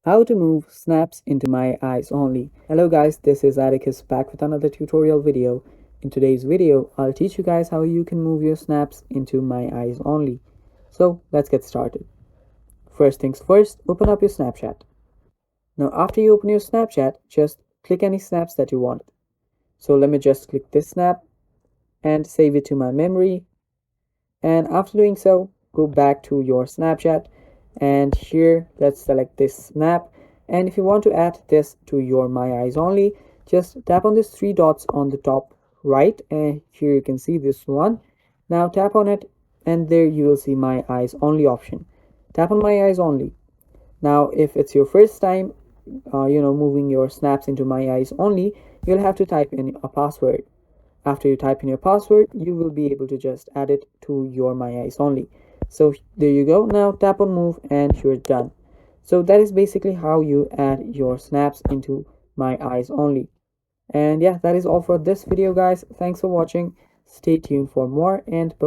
How to move snaps into my eyes only. Hello guys, this is Atticus back with another tutorial video. In today's video, I'll teach you guys how you can move your snaps into my eyes only. So let's get started. First things first, open up your Snapchat. Now after you open your Snapchat, just click any snaps that you want. So let me just click this snap and save it to my memory. And after doing so, go back to your Snapchat and here let's select this snap, and if you want to add this to your my eyes only, just tap on these three dots on the top right, and here you can see this one. Now tap on it and there you will see my eyes only option. Tap on my eyes only. Now if it's your first time moving your snaps into my eyes only, you'll have to type in a password. After you type in your password, you will be able to just add it to your my eyes only. So there you go. Now tap on move and you're done. So that is basically how you add your snaps into my eyes only. And yeah, that is all for this video guys. Thanks for watching. Stay tuned for more, and bye.